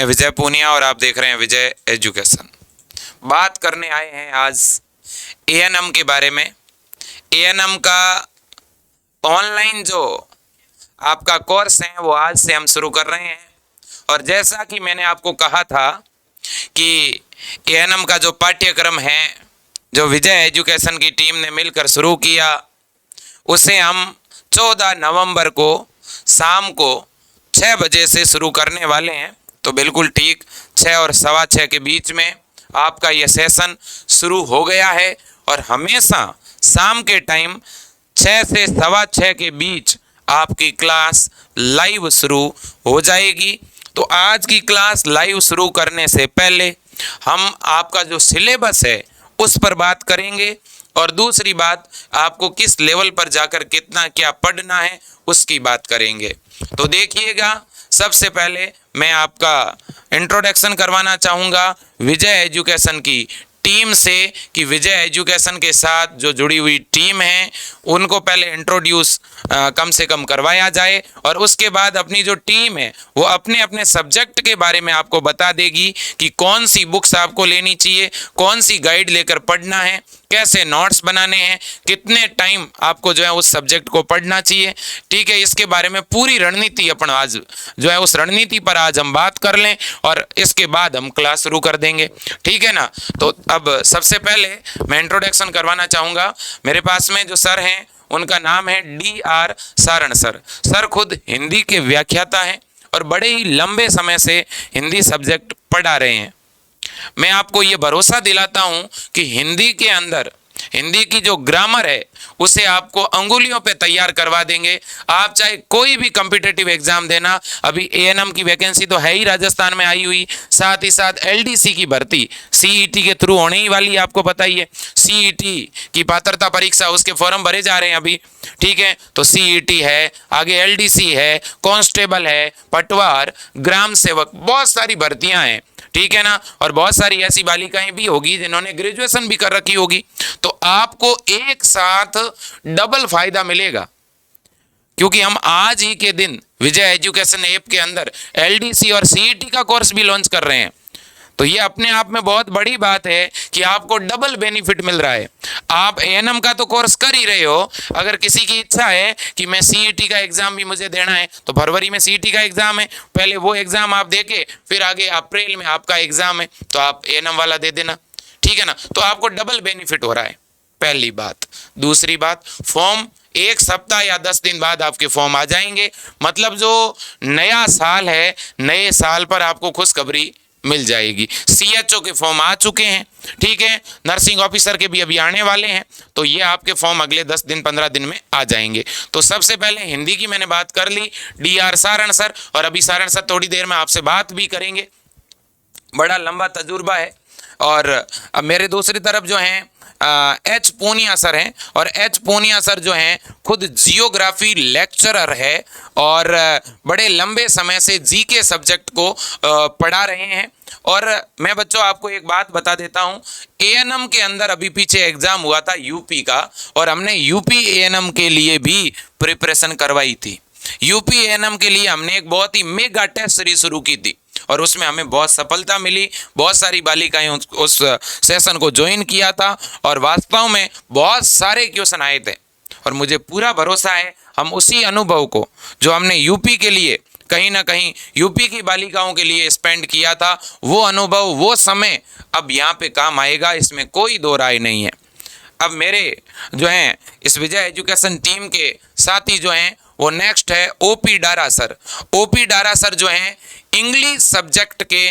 मैं विजय पूनिया और आप देख रहे हैं विजय एजुकेशन। बात करने आए हैं आज एएनएम के बारे में। एएनएम का ऑनलाइन जो आपका कोर्स है वो आज से हम शुरू कर रहे हैं। और जैसा कि मैंने आपको कहा था कि एएनएम का जो पाठ्यक्रम है जो विजय एजुकेशन की टीम ने मिलकर शुरू किया, उसे हम 14 नवंबर को शाम को 6 बजे से शुरू करने वाले हैं। तो बिल्कुल ठीक 6 और 6:15 के बीच में आपका ये सेशन शुरू हो गया है और हमेशा शाम के टाइम 6 से 6:15 के बीच आपकी क्लास लाइव शुरू हो जाएगी। तो आज की क्लास लाइव शुरू करने से पहले हम आपका जो सिलेबस है उस पर बात करेंगे और दूसरी बात आपको किस लेवल पर जाकर कितना क्या पढ़ना है उसकी बात करेंगे। तो देखिएगा, सबसे पहले मैं आपका इंट्रोडक्शन करवाना चाहूँगा विजय एजुकेशन की टीम से कि विजय एजुकेशन के साथ जो जुड़ी हुई टीम है उनको पहले इंट्रोड्यूस कम से कम करवाया जाए और उसके बाद अपनी जो टीम है वो अपने अपने सब्जेक्ट के बारे में आपको बता देगी कि कौन सी बुक्स आपको लेनी चाहिए, कौन सी गाइड लेकर पढ़ना है, कैसे नोट्स बनाने हैं, कितने टाइम आपको जो है उस सब्जेक्ट को पढ़ना चाहिए। ठीक है, इसके बारे में पूरी रणनीति अपन आज जो है उस रणनीति पर आज हम बात कर लें और इसके बाद हम क्लास शुरू कर देंगे। ठीक है ना। तो अब सबसे पहले मैं इंट्रोडक्शन करवाना चाहूँगा। मेरे पास में जो सर हैं उनका नाम है DR सारण सर। सर खुद हिंदी के व्याख्याता हैं और बड़े ही लंबे समय से हिंदी सब्जेक्ट पढ़ा रहे हैं। मैं आपको ये भरोसा दिलाता हूँ कि हिंदी के अंदर हिंदी की जो ग्रामर है उसे आपको अंगुलियों पे तैयार करवा देंगे। आप चाहे कोई भी कॉम्पिटिटिव एग्जाम देना, अभी एएनएम की वैकेंसी तो है ही राजस्थान में आई हुई, साथ ही साथ एलडीसी की भर्ती सीईटी के थ्रू होने ही वाली है, आपको पता ही है। सीईटी की पात्रता परीक्षा उसके फॉर्म भरे जा रहे हैं अभी। ठीक है, तो सीईटी है, आगे एलडीसी है, कांस्टेबल है, पटवार, ग्राम सेवक, बहुत सारी भर्तियां हैं। ठीक है ना। और बहुत सारी ऐसी बालिकाएं भी होगी जिन्होंने ग्रेजुएशन भी कर रखी होगी। तो आपको एक साथ डबल फायदा मिलेगा क्योंकि हम आज ही के दिन विजय एजुकेशन ऐप के अंदर एलडीसी और सीईटी का कोर्स भी लॉन्च कर रहे हैं। तो ये अपने आप में बहुत बड़ी बात है कि आपको डबल बेनिफिट मिल रहा है। आप एएनएम का तो कोर्स कर ही रहे हो, अगर किसी की इच्छा है कि मैं सीईटी का एग्जाम भी मुझे देना है तो फरवरी में सीईटी का एग्जाम है, पहले वो एग्जाम आप देके फिर आगे अप्रैल में आपका एग्जाम है तो आप एएनएम वाला दे देना। ठीक है ना। तो आपको डबल बेनिफिट हो रहा है, पहली बात। दूसरी बात, फॉर्म 1 सप्ताह या 10 दिन बाद आपके फॉर्म आ जाएंगे। मतलब जो नया साल है, नए साल पर आपको खुशखबरी मिल जाएगी। सीएचओ के फॉर्म आ चुके हैं। ठीक है, नर्सिंग ऑफिसर के भी अभी आने वाले हैं। तो ये आपके फॉर्म अगले 10 दिन 15 दिन में आ जाएंगे। तो सबसे पहले हिंदी की मैंने बात कर ली, DR सारण सर, और अभी सारण सर थोड़ी देर में आपसे बात भी करेंगे। बड़ा लंबा तजुर्बा है। और अब मेरे दूसरी तरफ जो हैं H पूनिया सर हैं और H पूनिया सर जो हैं खुद जियोग्राफी लेक्चरर है और बड़े लंबे समय से जीके सब्जेक्ट को पढ़ा रहे हैं। और मैं बच्चों आपको एक बात बता देता हूँ, एएनएम के अंदर अभी पीछे एग्जाम हुआ था यूपी का और हमने यूपी एएनएम के लिए भी प्रिपरेशन करवाई थी। यूपी एएनएम के लिए हमने एक बहुत ही मेगा टेस्ट सीरीज शुरू की थी और उसमें हमें बहुत सफलता मिली। बहुत सारी बालिकाएं उस सेशन को ज्वाइन किया था और वास्तव में बहुत सारे क्वेश्चन आए थे और मुझे पूरा भरोसा है हम उसी अनुभव को जो हमने यूपी के लिए कहीं ना कहीं यूपी की बालिकाओं के लिए स्पेंड किया था, वो अनुभव, वो समय अब यहाँ पे काम आएगा, इसमें कोई दो राय नहीं है। अब मेरे जो हैं इस विजय एजुकेशन टीम के साथी जो हैं वो नेक्स्ट है OP डारा सर। OP डारा सर जो हैं इंग्लिश सब्जेक्ट के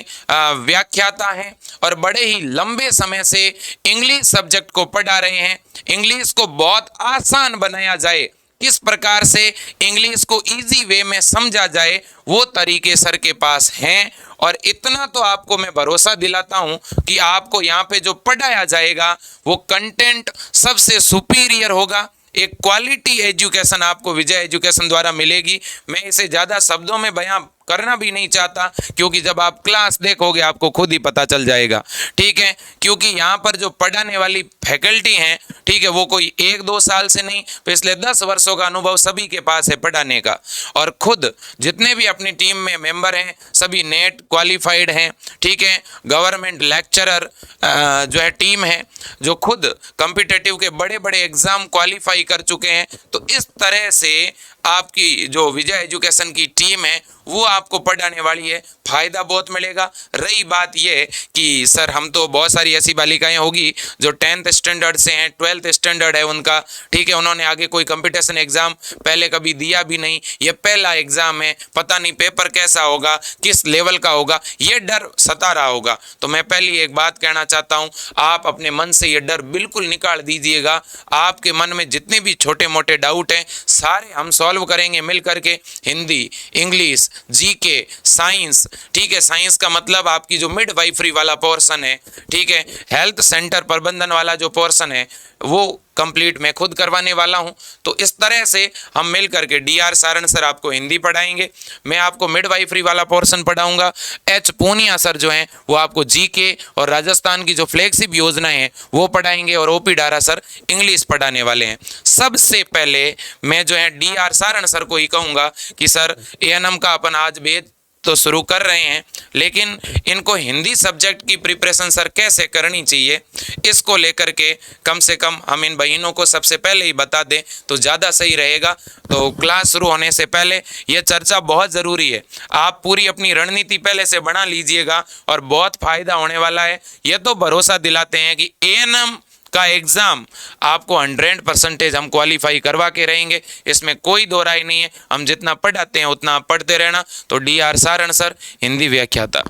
व्याख्याता हैं और बड़े ही लंबे समय से इंग्लिश सब्जेक्ट को पढ़ा रहे हैं। इंग्लिश को बहुत आसान बनाया जाए, किस प्रकार से इंग्लिश को इजी वे में समझा जाए, वो तरीके सर के पास हैं। और इतना तो आपको मैं भरोसा दिलाता हूं कि आपको यहाँ पे जो पढ़ाया जाएगा वो कंटेंट सबसे सुपीरियर होगा। एक क्वालिटी एजुकेशन आपको विजय एजुकेशन द्वारा मिलेगी। मैं इसे ज़्यादा शब्दों में बयां करना भी नहीं चाहता, क्योंकि जब आप क्लास देखोगे आपको खुद ही पता चल जाएगा, ठीक है। क्योंकि यहाँ पर जो पढ़ाने वाली फैकल्टी हैं, ठीक है, वो कोई 1-2 साल से नहीं, पिछले 10 वर्षों का अनुभव सभी के पास है पढ़ाने का। और खुद जितने भी अपनी टीम में मेंबर हैं सभी नेट क्वालिफाइड हैं, ठीक है। गवर्नमेंट लेक्चरर जो है टीम है, जो खुद कॉम्पिटिटिव के बड़े बड़े एग्जाम क्वालिफाई कर चुके हैं। तो इस तरह से आपकी जो विजय एजुकेशन की टीम है वो आपको पढ़ाने वाली है, फायदा बहुत मिलेगा। रही बात ये कि सर हम तो बहुत सारी ऐसी बालिकाएं होगी जो 10th स्टैंडर्ड से हैं, 12th स्टैंडर्ड है उनका, ठीक है, उन्होंने आगे कोई कंपटीशन एग्जाम पहले कभी दिया भी नहीं, ये पहला एग्जाम है, पता नहीं पेपर कैसा होगा, किस लेवल का होगा, ये डर सता रहा होगा। तो मैं पहली एक बात कहना चाहता हूँ, आप अपने मन से ये डर बिल्कुल निकाल दीजिएगा। आपके मन में जितने भी छोटे मोटे डाउट हैं सारे हम सॉल्व करेंगे मिल करके। हिंदी, इंग्लिश, जीके, साइंस, ठीक है, साइंस का मतलब आपकी जो मिडवाइफरी वाला पोर्शन है, ठीक है, हेल्थ सेंटर प्रबंधन वाला जो पोर्शन है वो कंप्लीट मैं खुद करवाने वाला हूं। तो इस तरह से हम मिल करके डीआर सारण सर आपको हिंदी पढ़ाएंगे, मैं आपको मिडवाइफरी वाला पोर्शन पढ़ाऊंगा, एच पूनिया सर जो हैं वो आपको जीके और राजस्थान की जो फ्लैगशिप योजनाएं हैं वो पढ़ाएंगे, और ओपी डारा सर इंग्लिश पढ़ाने वाले हैं। सबसे पहले मैं जो है डीआर सारण सर को ही कहूँगा कि सर एएनएम का अपन आज बेच तो शुरू कर रहे हैं, लेकिन इनको हिंदी सब्जेक्ट की प्रिपरेशन सर कैसे करनी चाहिए, इसको लेकर के कम से कम हम इन बहनों को सबसे पहले ही बता दें तो ज़्यादा सही रहेगा। तो क्लास शुरू होने से पहले ये चर्चा बहुत ज़रूरी है, आप पूरी अपनी रणनीति पहले से बना लीजिएगा और बहुत फ़ायदा होने वाला है। ये तो भरोसा दिलाते हैं कि एएनएम का एग्ज़ाम आपको 100% हम क्वालिफाई करवा के रहेंगे, इसमें कोई दो राय नहीं है। हम जितना पढ़ाते हैं उतना आप पढ़ते रहना। तो डीआर सारण सर हिंदी व्याख्याता।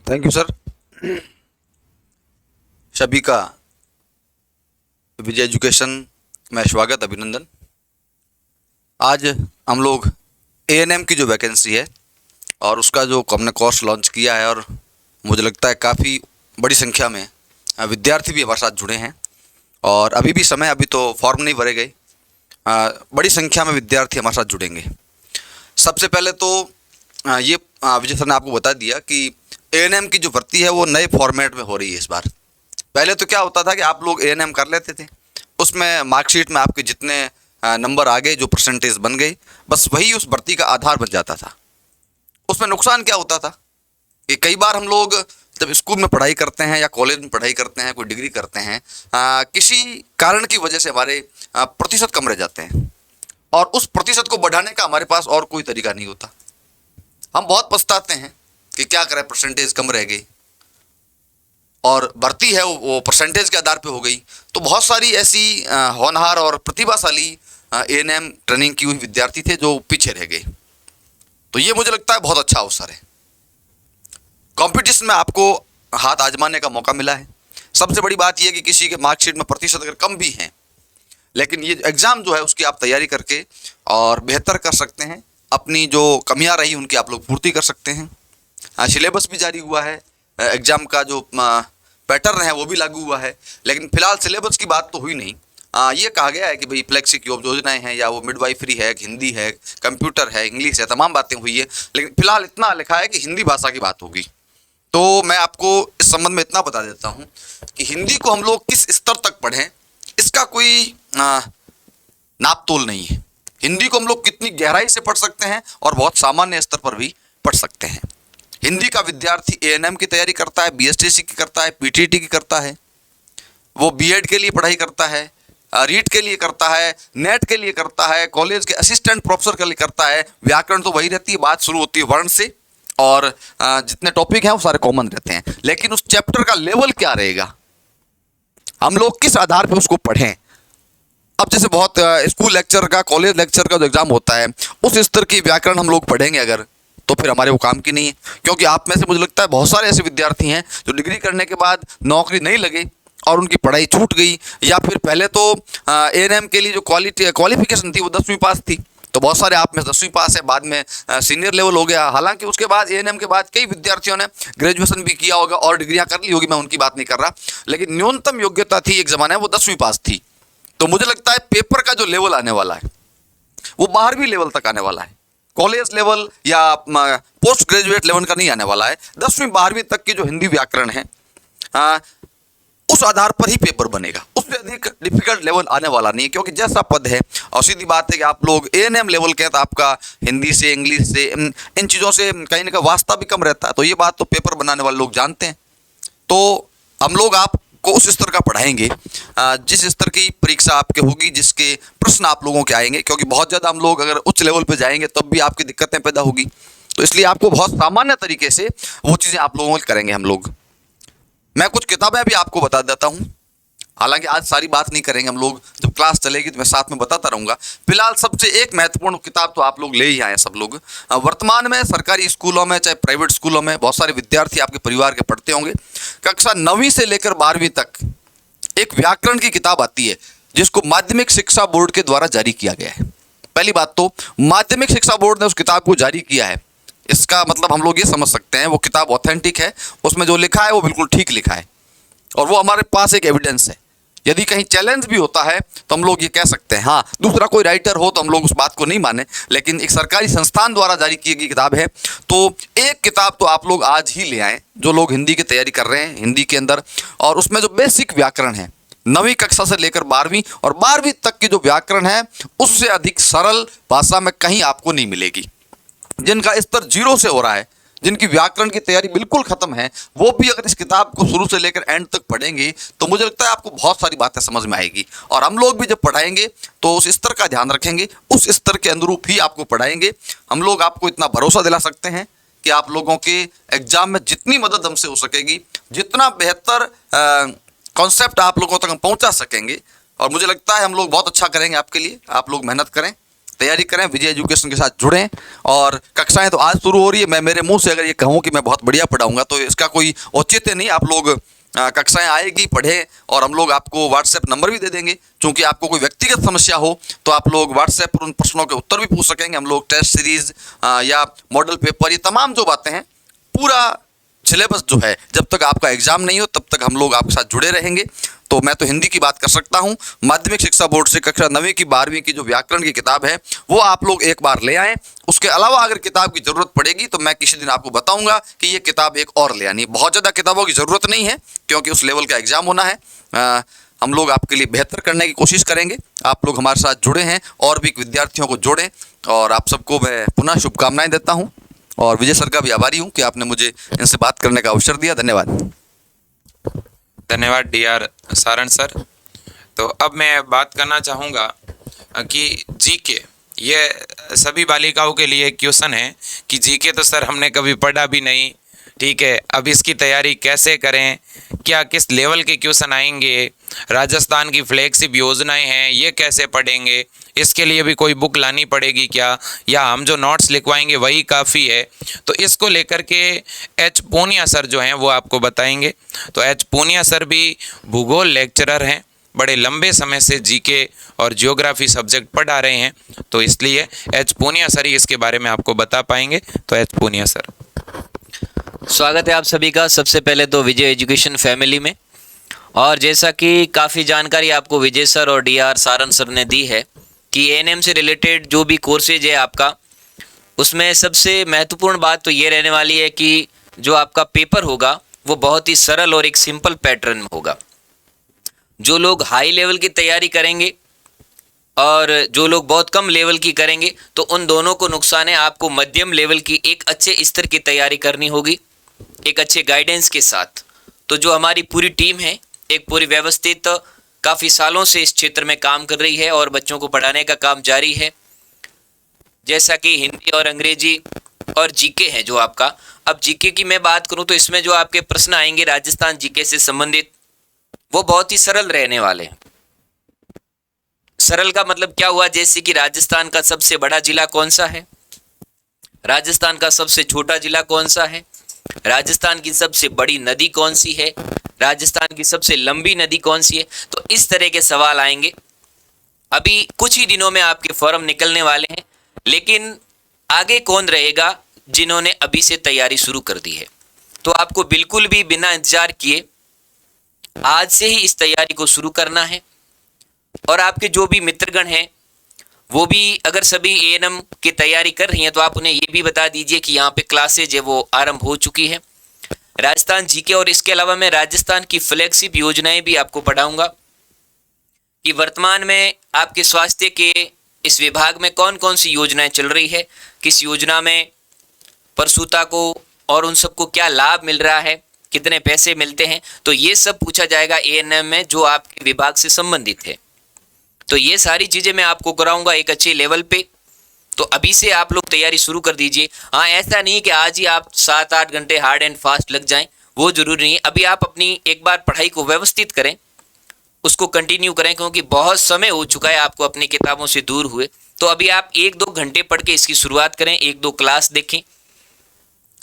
Thank you sir. सभी का विजय एजुकेशन में स्वागत, अभिनंदन। आज हम लोग एएनएम की जो वैकेंसी है और उसका जो हमने कोर्स लॉन्च किया है, और मुझे लगता है काफ़ी बड़ी संख्या में विद्यार्थी भी हमारे साथ जुड़े हैं, और अभी भी समय, अभी तो फॉर्म नहीं भरे गए, बड़ी संख्या में विद्यार्थी हमारे साथ जुड़ेंगे। सबसे पहले तो ये विजय सर ने आपको बता दिया कि एएनएम की जो भर्ती है वो नए फॉर्मेट में हो रही है इस बार। पहले तो क्या होता था कि आप लोग एएनएम कर लेते थे, उसमें मार्कशीट में आपके जितने नंबर आ गए, जो परसेंटेज बन गई, बस वही उस भर्ती का आधार बन जाता था। उसमें नुकसान क्या होता था कि कई बार हम लोग जब स्कूल में पढ़ाई करते हैं या कॉलेज में पढ़ाई करते हैं, कोई डिग्री करते हैं, किसी कारण की वजह से हमारे प्रतिशत कम रह जाते हैं, और उस प्रतिशत को बढ़ाने का हमारे पास और कोई तरीका नहीं होता। हम बहुत पछताते हैं कि क्या करें, परसेंटेज कम रह गई और भर्ती है वो परसेंटेज के आधार पे हो गई। तो बहुत सारी ऐसी होनहार और प्रतिभाशाली एएनएम ट्रेनिंग की हुई विद्यार्थी थे जो पीछे रह गए। तो ये मुझे लगता है बहुत अच्छा अवसर है, कंपटीशन में आपको हाथ आजमाने का मौका मिला है। सबसे बड़ी बात यह है कि किसी के मार्कशीट में प्रतिशत अगर कम भी हैं, लेकिन ये एग्ज़ाम जो है उसकी आप तैयारी करके और बेहतर कर सकते हैं। अपनी जो कमियां रही उनकी आप लोग पूर्ति कर सकते हैं। सिलेबस भी जारी हुआ है, एग्ज़ाम का जो पैटर्न है वो भी लागू हुआ है, लेकिन फिलहाल सिलेबस की बात तो हुई नहीं। ये कहा गया है कि भाई फ्लेक्सिक योजनाएं हैं, या वो मिडवाइफरी है, हिंदी है, कंप्यूटर है, इंग्लिश है, तमाम बातें हुई है, लेकिन फिलहाल इतना लिखा है कि हिंदी भाषा की बात होगी। तो मैं आपको इस संबंध में इतना बता देता हूँ कि हिंदी को हम लोग किस स्तर तक पढ़ें इसका कोई नाप तोल नहीं है। हिंदी को हम लोग कितनी गहराई से पढ़ सकते हैं और बहुत सामान्य स्तर पर भी पढ़ सकते हैं। हिंदी का विद्यार्थी एएनएम की तैयारी करता है, बीएसटीसी की करता है, पीटीटी की करता है, वो बीएड के लिए पढ़ाई करता है, रीट के लिए करता है, नेट के लिए करता है, कॉलेज के असिस्टेंट प्रोफेसर के लिए करता है। व्याकरण तो वही रहती है, बात शुरू होती है वर्ण से, और जितने टॉपिक हैं वो सारे कॉमन रहते हैं, लेकिन उस चैप्टर का लेवल क्या रहेगा, हम लोग किस आधार पर उसको पढ़ें। अब जैसे बहुत स्कूल लेक्चर का, कॉलेज लेक्चर का जो एग्जाम होता है, उस स्तर की व्याकरण हम लोग पढ़ेंगे अगर, तो फिर हमारे वो काम की नहीं है। क्योंकि आप में से मुझे लगता है बहुत सारे ऐसे विद्यार्थी हैं जो डिग्री करने के बाद नौकरी नहीं लगी और उनकी पढ़ाई छूट गई, या फिर पहले तो एएनएम के लिए जो क्वालिफिकेशन थी वो 10वीं पास थी, तो बहुत सारे आप में 10वीं पास है, बाद में सीनियर लेवल हो गया। हालांकि उसके बाद एएनएम के बाद कई विद्यार्थियों ने ग्रेजुएशन भी किया होगा और डिग्रियां कर ली होगी, मैं उनकी बात नहीं कर रहा, लेकिन न्यूनतम योग्यता थी एक ज़माने वो 10वीं पास थी। तो मुझे लगता है पेपर का जो लेवल आने वाला है वो 12वीं लेवल तक आने वाला है। कॉलेज लेवल या पोस्ट ग्रेजुएट लेवल का नहीं आने वाला है। 10वीं 12वीं तक की जो हिंदी व्याकरण है उस आधार पर ही पेपर बनेगा। उससे अधिक डिफिकल्ट लेवल आने वाला नहीं है, क्योंकि जैसा पद है, और सीधी बात है कि आप लोग एएनएम लेवल के हैं तो आपका हिंदी से, इंग्लिश से, इन चीज़ों से कहीं ना कहीं वास्ता भी कम रहता है। तो ये बात तो पेपर बनाने वाले लोग जानते हैं। तो हम लोग आपको उस स्तर का पढ़ाएंगे जिस स्तर की परीक्षा आपके होगी, जिसके प्रश्न आप लोगों के आएंगे, क्योंकि बहुत ज़्यादा हम लोग अगर उच्च लेवल पर जाएंगे तब भी आपकी दिक्कतें पैदा होगी। तो इसलिए आपको बहुत सामान्य तरीके से वो चीज़ें आप लोगों को करेंगे हम लोग। मैं कुछ किताबें भी आपको बता देता हूँ, हालांकि आज सारी बात नहीं करेंगे हम लोग, जब क्लास चलेगी तो मैं साथ में बताता रहूँगा। फिलहाल सबसे एक महत्वपूर्ण किताब तो आप लोग ले ही आए सब लोग। वर्तमान में सरकारी स्कूलों में चाहे प्राइवेट स्कूलों में बहुत सारे विद्यार्थी आपके परिवार के पढ़ते होंगे। कक्षा 9वीं से लेकर 12वीं तक एक व्याकरण की किताब आती है, जिसको माध्यमिक शिक्षा बोर्ड के द्वारा जारी किया गया है। पहली बात तो माध्यमिक शिक्षा बोर्ड ने उस किताब को जारी किया है, इसका मतलब हम लोग ये समझ सकते हैं वो किताब ऑथेंटिक है, उसमें जो लिखा है वो बिल्कुल ठीक लिखा है, और वो हमारे पास एक एविडेंस है। यदि कहीं चैलेंज भी होता है तो हम लोग ये कह सकते हैं, हाँ दूसरा कोई राइटर हो तो हम लोग उस बात को नहीं माने, लेकिन एक सरकारी संस्थान द्वारा जारी की गई किताब है। तो एक किताब तो आप लोग आज ही ले आएँ, जो लोग हिंदी की तैयारी कर रहे हैं हिंदी के अंदर, और उसमें जो बेसिक व्याकरण है 9वीं कक्षा से लेकर 12वीं और 12वीं तक की जो व्याकरण है उससे अधिक सरल भाषा में कहीं आपको नहीं मिलेगी। जिनका स्तर 0 से हो रहा है, जिनकी व्याकरण की तैयारी बिल्कुल खत्म है, वो भी अगर इस किताब को शुरू से लेकर एंड तक पढ़ेंगे तो मुझे लगता है आपको बहुत सारी बातें समझ में आएगी। और हम लोग भी जब पढ़ाएंगे तो उस स्तर का ध्यान रखेंगे, उस स्तर के अनुरूप ही आपको पढ़ाएंगे। हम लोग आपको इतना भरोसा दिला सकते हैं कि आप लोगों के एग्जाम में जितनी मदद हमसे हो सकेगी, जितना बेहतर कॉन्सेप्ट आप लोगों तक हम पहुँचा सकेंगे, और मुझे लगता है हम लोग बहुत अच्छा करेंगे आपके लिए। आप लोग मेहनत करें, तैयारी करें, विजय एजुकेशन के साथ जुड़ें। और कक्षाएं तो आज शुरू हो रही है, मैं मेरे मुंह से अगर ये कहूँ कि मैं बहुत बढ़िया पढ़ाऊंगा तो इसका कोई औचित्य नहीं। आप लोग कक्षाएं आएगी, पढ़ें, और हम लोग आपको व्हाट्सएप नंबर भी दे देंगे, क्योंकि आपको कोई व्यक्तिगत समस्या हो तो आप लोग व्हाट्सएप पर उन प्रश्नों के उत्तर भी पूछ सकेंगे। हम लोग टेस्ट सीरीज या मॉडल पेपर, ये तमाम जो बातें हैं, पूरा सिलेबस जो है, जब तक आपका एग्जाम नहीं हो तब तक हम लोग आपके साथ जुड़े रहेंगे। तो मैं तो हिंदी की बात कर सकता हूँ। माध्यमिक शिक्षा बोर्ड से कक्षा 9वीं की 12वीं की जो व्याकरण की किताब है वो आप लोग एक बार ले आएँ। उसके अलावा अगर किताब की ज़रूरत पड़ेगी तो मैं किसी दिन आपको बताऊंगा कि ये किताब एक और ले आनी। बहुत ज़्यादा किताबों की ज़रूरत नहीं है, क्योंकि उस लेवल का एग्ज़ाम होना है। हम लोग आपके लिए बेहतर करने की कोशिश करेंगे। आप लोग हमारे साथ जुड़े हैं, और भी विद्यार्थियों को जोड़ें, और आप सबको मैं पुनः शुभकामनाएँ देता हूँ। और विजय सर का भी आभारी हूँ कि आपने मुझे इनसे बात करने का अवसर दिया। धन्यवाद। धन्यवाद डीआर सारण सर। तो अब मैं बात करना चाहूँगा कि जीके, ये सभी बालिकाओं के लिए क्वेश्चन है कि जीके तो सर हमने कभी पढ़ा भी नहीं, ठीक है, अब इसकी तैयारी कैसे करें, क्या किस लेवल के क्वेश्चन आएंगे, राजस्थान की फ्लैगशिप योजनाएं हैं ये कैसे पढ़ेंगे, इसके लिए भी कोई बुक लानी पड़ेगी क्या, या हम जो नोट्स लिखवाएंगे वही काफ़ी है। तो इसको लेकर के एच पूनिया सर जो हैं वो आपको बताएंगे। तो एच पूनिया सर भी भूगोल लेक्चरर हैं, बड़े लंबे समय से जीके और जियोग्राफी सब्जेक्ट पढ़ा रहे हैं, तो इसलिए एच पूनिया सर ही इसके बारे में आपको बता पाएंगे। तो एच पूनिया सर, स्वागत है आप सभी का सबसे पहले तो विजय एजुकेशन फैमिली में। और जैसा कि काफ़ी जानकारी आपको विजय सर और डीआर सारण सर ने दी है कि एएनएम से रिलेटेड जो भी कोर्सेज है आपका, उसमें सबसे महत्वपूर्ण बात तो ये रहने वाली है कि जो आपका पेपर होगा वो बहुत ही सरल और एक सिंपल पैटर्न में होगा। जो लोग हाई लेवल की तैयारी करेंगे और जो लोग बहुत कम लेवल की करेंगे, तो उन दोनों को नुकसान है। आपको मध्यम लेवल की एक अच्छे स्तर की तैयारी करनी होगी, एक अच्छे गाइडेंस के साथ। तो जो हमारी पूरी टीम है, एक पूरी व्यवस्थित काफ़ी सालों से इस क्षेत्र में काम कर रही है और बच्चों को पढ़ाने का काम जारी है। जैसा कि हिंदी और अंग्रेजी और जीके है जो आपका, अब जीके की मैं बात करूं तो इसमें जो आपके प्रश्न आएंगे राजस्थान जीके से संबंधित, वो बहुत ही सरल रहने वाले हैं। सरल का मतलब क्या हुआ, जैसे कि राजस्थान का सबसे बड़ा जिला कौन सा है, राजस्थान का सबसे छोटा जिला कौन सा है, राजस्थान की सबसे बड़ी नदी कौन सी है, राजस्थान की सबसे लंबी नदी कौन सी है। तो इस तरह के सवाल आएंगे। अभी कुछ ही दिनों में आपके फॉर्म निकलने वाले हैं, लेकिन आगे कौन रहेगा जिन्होंने अभी से तैयारी शुरू कर दी है। तो आपको बिल्कुल भी बिना इंतजार किए आज से ही इस तैयारी को शुरू करना है। और आपके जो भी मित्रगण हैं वो भी अगर सभी एएनएम की तैयारी कर रही हैं तो आप उन्हें ये भी बता दीजिए कि यहाँ पे क्लासेज है वो आरंभ हो चुकी है। राजस्थान जीके और इसके अलावा मैं राजस्थान की फ्लैगशिप योजनाएं भी आपको पढ़ाऊंगा कि वर्तमान में आपके स्वास्थ्य के इस विभाग में कौन कौन सी योजनाएं चल रही है, किस योजना में प्रसूता को और उन सबको क्या लाभ मिल रहा है, कितने पैसे मिलते हैं, तो ये सब पूछा जाएगा एएनएम में जो आपके विभाग से संबंधित है। तो ये सारी चीजें मैं आपको कराऊंगा एक अच्छे लेवल पे। तो अभी से आप लोग तैयारी शुरू कर दीजिए। हाँ, ऐसा नहीं कि आज ही आप 7-8 घंटे हार्ड एंड फास्ट लग जाएं, वो जरूरी नहीं है। अभी आप अपनी एक बार पढ़ाई को व्यवस्थित करें, उसको कंटिन्यू करें, क्योंकि बहुत समय हो चुका है आपको अपनी किताबों से दूर हुए। तो अभी आप 1-2 घंटे पढ़ के इसकी शुरुआत करें, 1-2 क्लास देखें,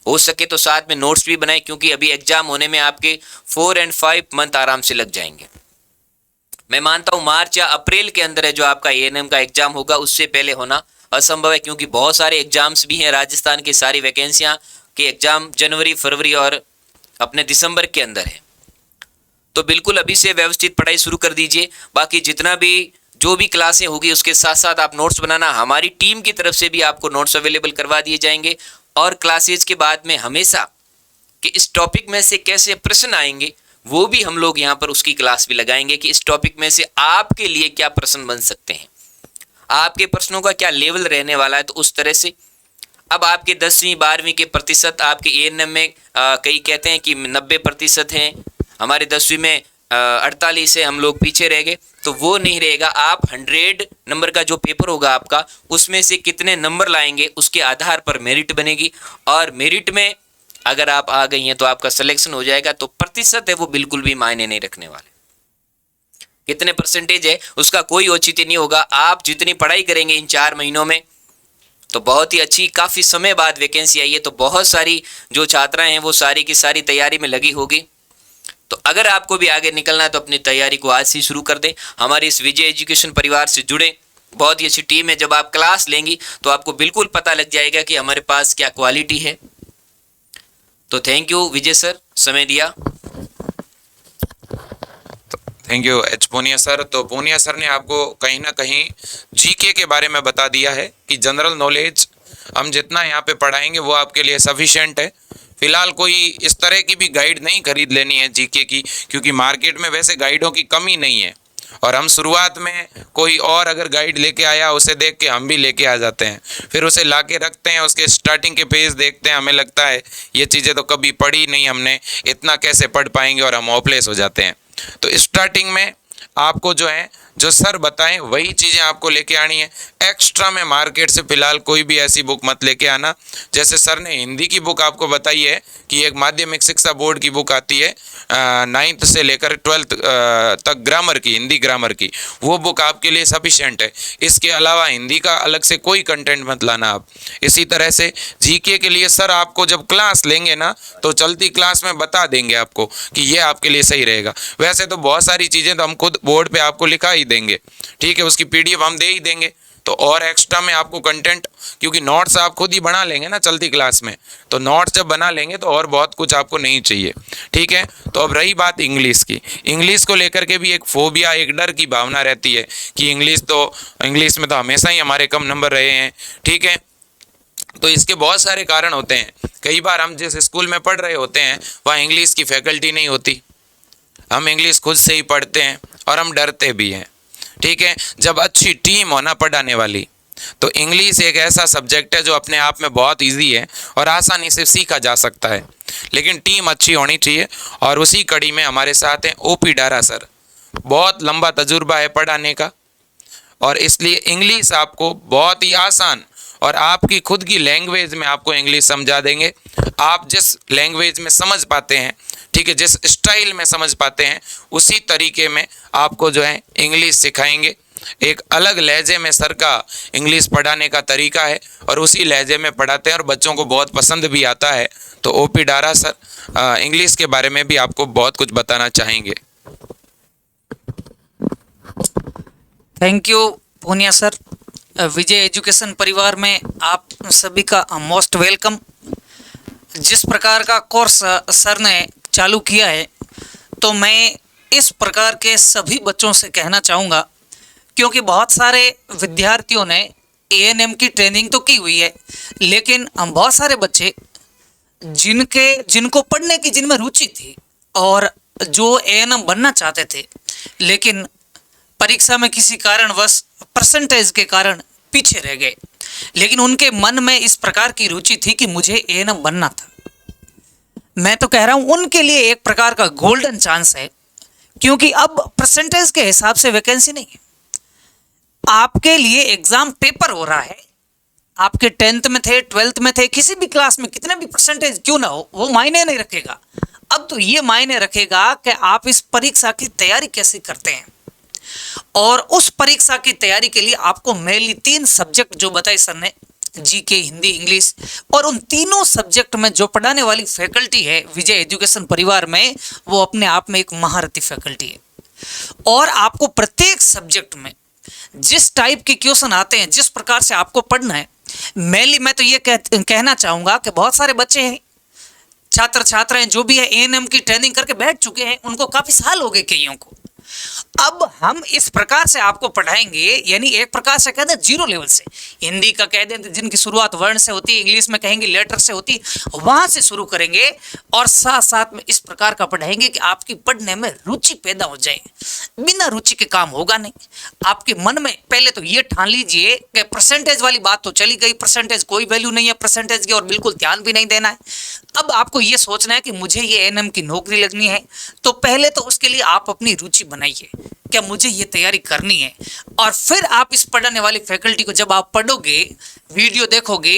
हो सके तो साथ में नोट्स भी बनाएं, क्योंकि अभी एग्जाम होने में आपके 4 और 5 मंथ आराम से लग जाएंगे। मैं मानता हूं मार्च या अप्रैल के अंदर है जो आपका एएनएम का एग्जाम होगा, उससे पहले होना असंभव है, क्योंकि बहुत सारे एग्जाम्स भी हैं। राजस्थान की सारी वैकेंसियां के एग्जाम जनवरी, फरवरी और अपने दिसंबर के अंदर है। तो बिल्कुल अभी से व्यवस्थित पढ़ाई शुरू कर दीजिए। बाकी जितना भी जो भी क्लासें होगी उसके साथ साथ आप नोट्स बनाना, हमारी टीम की तरफ से भी आपको नोट्स अवेलेबल करवा दिए जाएंगे। और क्लासेज के बाद में हमेशा कि इस टॉपिक में से कैसे प्रश्न आएंगे वो भी हम लोग यहाँ पर उसकी क्लास भी लगाएंगे कि इस टॉपिक में से आपके लिए क्या प्रश्न बन सकते हैं, आपके प्रश्नों का क्या लेवल रहने वाला है। तो उस तरह से अब आपके 10वीं 12वीं के प्रतिशत आपके एएनएम में कई कहते हैं कि 90% हैं, हमारे 10वीं में 48 है, हम लोग पीछे रह गए। तो वो नहीं रहेगा। आप 100 नंबर का जो पेपर होगा आपका, उसमें से कितने नंबर लाएंगे उसके आधार पर मेरिट बनेगी। और मेरिट में अगर आप आ गई हैं तो आपका सिलेक्शन हो जाएगा। तो प्रतिशत है वो बिल्कुल भी मायने नहीं रखने वाले, कितने परसेंटेज है उसका कोई औचित्य नहीं होगा। आप जितनी पढ़ाई करेंगे इन 4 महीनों में, तो बहुत ही अच्छी, काफ़ी समय बाद वैकेंसी आई है, तो बहुत सारी जो छात्राएं हैं वो सारी की सारी तैयारी में लगी होगी। तो अगर आपको भी आगे निकलना है तो अपनी तैयारी को आज से शुरू कर दें। हमारे इस विजय एजुकेशन परिवार से जुड़े, बहुत ही अच्छी टीम है। जब आप क्लास लेंगी तो आपको बिल्कुल पता लग जाएगा कि हमारे पास क्या क्वालिटी है। तो थैंक यू विजय सर, समय दिया। Thank you H Punia sir. तो पूनिया सर ने आपको कहीं ना कहीं जीके के बारे में बता दिया है कि जनरल नॉलेज हम जितना यहाँ पे पढ़ाएंगे वो आपके लिए सफिशिएंट है। फिलहाल कोई इस तरह की भी गाइड नहीं खरीद लेनी है जीके की, क्योंकि मार्केट में वैसे गाइडों की कमी नहीं है। और हम शुरुआत में कोई और अगर गाइड लेके आया उसे देख के हम भी लेके आ जाते हैं, फिर उसे ला के रखते हैं, उसके स्टार्टिंग के पेज देखते हैं, हमें लगता है ये चीज़ें तो कभी पढ़ी नहीं हमने, इतना कैसे पढ़ पाएंगे, और हम होपलेस हो जाते हैं। तो स्टार्टिंग में आपको जो है जो सर बताएं वही चीज़ें आपको लेके आनी है। एक्स्ट्रा में मार्केट से फिलहाल कोई भी ऐसी बुक मत लेके आना। जैसे सर ने हिंदी की बुक आपको बताई है कि एक माध्यमिक शिक्षा बोर्ड की बुक आती है 9th से लेकर 12th तक ग्रामर की, हिंदी ग्रामर की, वो बुक आपके लिए सफिशिएंट है। इसके अलावा हिंदी का अलग से कोई कंटेंट मत लाना आप। इसी तरह से जीके के लिए सर आपको जब क्लास लेंगे ना तो चलती क्लास में बता देंगे आपको कि ये आपके लिए सही रहेगा। वैसे तो बहुत सारी चीज़ें तो हम खुद बोर्ड पे आपको लिखा ही देंगे, ठीक है, उसकी PDF हम दे ही देंगे। तो और एक्स्ट्रा में आपको कंटेंट, क्योंकि नोट्स आप खुद ही बना लेंगे ना चलती क्लास में, तो नोट्स जब बना लेंगे तो और बहुत कुछ आपको नहीं चाहिए, ठीक है। तो अब रही बात इंग्लिश की, इंग्लिश को लेकर के भी एक फोबिया, एक डर की भावना रहती है कि इंग्लिश में तो हमेशा ही हमारे कम नंबर रहे हैं, ठीक है। तो इसके बहुत सारे कारण होते हैं। कई बार हम जिस स्कूल में पढ़ रहे होते हैं वहाँ इंग्लिश की फैकल्टी नहीं होती, हम इंग्लिश खुद से ही पढ़ते हैं और हम डरते भी हैं, ठीक है। जब अच्छी टीम होना पढ़ाने वाली, तो इंग्लिश एक ऐसा सब्जेक्ट है जो अपने आप में बहुत इजी है और आसानी से सीखा जा सकता है, लेकिन टीम अच्छी होनी चाहिए। और उसी कड़ी में हमारे साथ हैं OP डारा सर, बहुत लंबा तजुर्बा है पढ़ाने का, और इसलिए इंग्लिश आपको बहुत ही आसान और आपकी खुद की लैंग्वेज में आपको इंग्लिश समझा देंगे। आप जिस लैंग्वेज में समझ पाते हैं, ठीक है, जिस स्टाइल में समझ पाते हैं, उसी तरीके में आपको जो है इंग्लिश सिखाएंगे। एक अलग लहजे में सर का इंग्लिश पढ़ाने का तरीका है और उसी लहजे में पढ़ाते हैं और बच्चों को बहुत पसंद भी आता है। तो OP डारा सर इंग्लिश के बारे में भी आपको बहुत कुछ बताना चाहेंगे। Thank you Punia sir. Vijay education परिवार में आप सभी का मोस्ट वेलकम। जिस प्रकार का कोर्स सर ने चालू किया है, तो मैं इस प्रकार के सभी बच्चों से कहना चाहूँगा क्योंकि बहुत सारे विद्यार्थियों ने एएनएम की ट्रेनिंग तो की हुई है, लेकिन हम बहुत सारे बच्चे जिनको पढ़ने की जिनमें रुचि थी और जो एएनएम बनना चाहते थे, लेकिन परीक्षा में किसी कारणवश परसेंटेज के कारण पीछे रह गए, लेकिन उनके मन में इस प्रकार की रुचि थी कि मुझे एएनएम बनना था। मैं तो कह रहा हूं उनके लिए एक प्रकार का गोल्डन चांस है, क्योंकि अब परसेंटेज के हिसाब से वैकेंसी नहीं है। आपके लिए एग्जाम पेपर हो रहा है। आपके 10th में थे, 12th में थे, किसी भी क्लास में कितने भी परसेंटेज क्यों ना हो, वो मायने नहीं रखेगा। अब तो ये मायने रखेगा कि आप इस परीक्षा की तैयारी कैसे करते हैं, और उस परीक्षा की तैयारी के लिए आपको मेनली 3 सब्जेक्ट जो बताए सर ने, जीके, हिंदी, इंग्लिश, और उन तीनों सब्जेक्ट में जो पढ़ाने वाली फैकल्टी है विजय एजुकेशन परिवार में, वो अपने आप में एक महारथी फैकल्टी है। और आपको प्रत्येक सब्जेक्ट में जिस टाइप के क्वेश्चन आते हैं, जिस प्रकार से आपको पढ़ना है, मेनली मैं तो ये कहना चाहूँगा कि बहुत सारे बच्चे हैं, छात्र छात्राएं जो भी है एएनएम की ट्रेनिंग करके बैठ चुके हैं, उनको काफ़ी साल हो गए कईयों को। अब हम इस प्रकार से आपको पढ़ाएंगे, यानी एक प्रकार से कहते हैं जीरो लेवल से। हिंदी का कह दें जिनकी शुरुआत वर्ण से होती है, इंग्लिश में कहेंगे लेटर से होती है, वहां से शुरू करेंगे और साथ साथ में इस प्रकार का पढ़ाएंगे कि आपकी पढ़ने में रुचि पैदा हो जाए। बिना रुचि के काम होगा नहीं। आपके मन में पहले तो ये ठान लीजिए कि परसेंटेज वाली बात तो चली गई, परसेंटेज कोई वैल्यू नहीं है परसेंटेज की, और बिल्कुल ध्यान भी नहीं देना है। अब आपको ये सोचना है कि मुझे ये एएनएम की नौकरी लगनी है, तो पहले तो उसके लिए आप अपनी रुचि बनाइए, क्या मुझे ये तैयारी करनी है। और फिर आप इस पढ़ाने वाली फैकल्टी को जब आप पढ़ोगे, वीडियो देखोगे,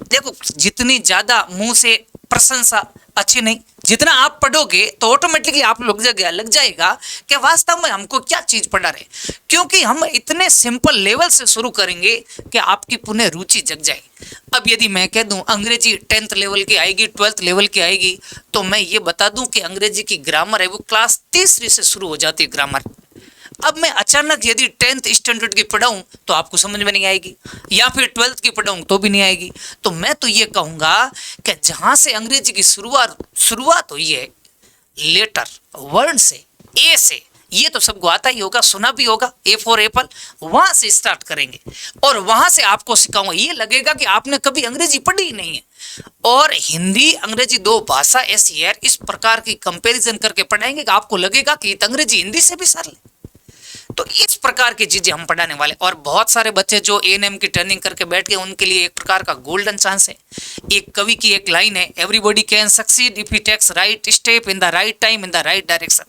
देखो जितनी ज़्यादा मुंह से प्रशंसा अच्छी नहीं, जितना आप पढ़ोगे तो ऑटोमेटिकली आप लग जाएगा कि वास्तव में हमको क्या चीज़ पढ़ा रहे, क्योंकि हम इतने सिंपल लेवल से शुरू करेंगे कि आपकी पुनः रुचि जग जाए। अब यदि मैं कह दूं अंग्रेजी 10th लेवल की आएगी, 12th लेवल की आएगी, तो मैं ये बता दूं कि अंग्रेजी की ग्रामर है वो क्लास 3री से शुरू हो जाती है ग्रामर। अब मैं अचानक यदि 10th स्टैंडर्ड की पढ़ाऊं तो आपको समझ में नहीं आएगी, या फिर 12th की पढ़ाऊं तो भी नहीं आएगी। तो मैं तो ये कहूँगा कि जहाँ से अंग्रेजी की शुरुआत हुई है, लेटर वर्ण से, ए से, ये तो सबको आता ही होगा, सुना भी होगा, ए फॉर एप्पल, वहाँ से स्टार्ट करेंगे और वहाँ से आपको सिखाऊंगा। ये लगेगा कि आपने कभी अंग्रेजी पढ़ी ही नहीं है। और हिंदी अंग्रेजी 2 भाषा ऐसी है, इस प्रकार की कंपैरिजन करके पढ़ाएंगे कि आपको लगेगा कि अंग्रेजी हिंदी से भी सरल है। तो इस प्रकार की चीजें हम पढ़ाने वाले। और बहुत सारे बच्चे जो एएनएम की ट्रेनिंग करके बैठ गए, उनके लिए एक प्रकार का गोल्डन चांस है। एक कवि की एक लाइन है, everybody can succeed if he takes right step in the right time in the right direction.